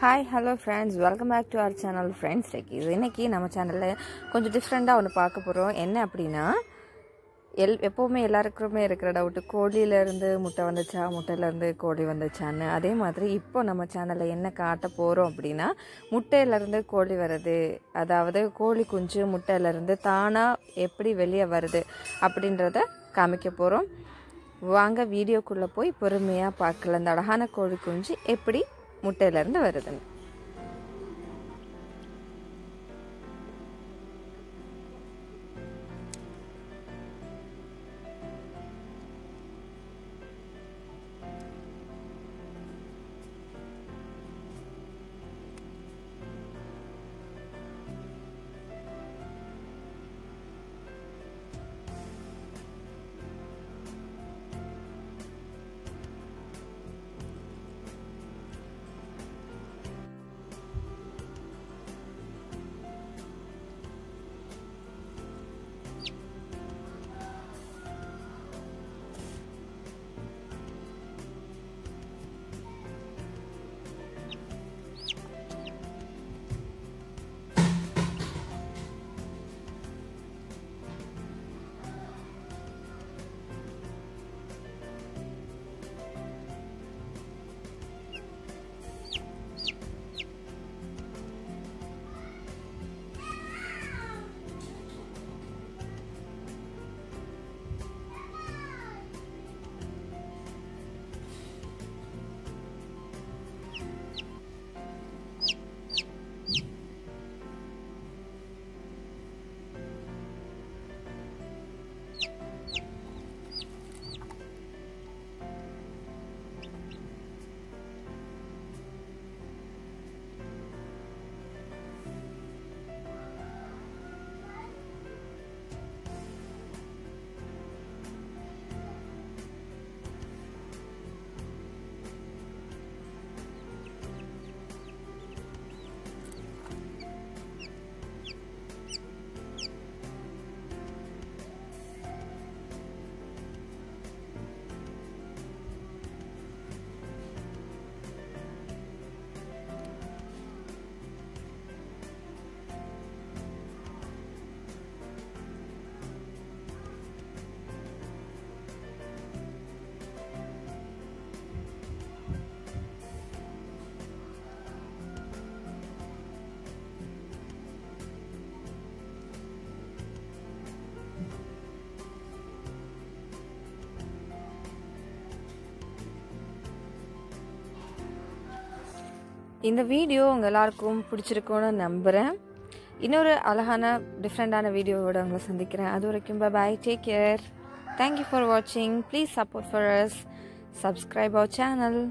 Hi hello friends, welcome back to our channel Friends Techies. இன்றைக்கி நம்ம சேனலில் கொஞ்சம் டிஃப்ரெண்ட்டாக ஒன்று பார்க்க போகிறோம். என்ன அப்படின்னா, எப்போவுமே எல்லாருக்குமே இருக்கிற டவுட்டு, கோழியிலேருந்து முட்டை வந்துச்சா, முட்டையிலேருந்து கோழி வந்துச்சான்னு. அதே மாதிரி இப்போ நம்ம சேனலில் என்ன காட்ட போகிறோம் அப்படின்னா, முட்டையிலேருந்து கோழி வருது, அதாவது கோழி குஞ்சு முட்டையிலேருந்து தானாக எப்படி வெளியே வருது அப்படின்றத காமிக்க போகிறோம். வாங்க வீடியோக்குள்ளே போய் பொறுமையாக பார்க்கலாம் இந்த அழகான கோழி குஞ்சு எப்படி முட்டையிலேருந்து வருதுன்னு. இந்த வீடியோ உங்கள் எல்லாருக்கும் பிடிச்சிருக்கும்னு நம்புகிறேன். இன்னொரு அழகான டிஃப்ரெண்டான வீடியோவோட உங்களை சந்திக்கிறேன். அது வரைக்கும் bye, take care. Thank you for வாட்சிங். Please support for us. Subscribe our channel.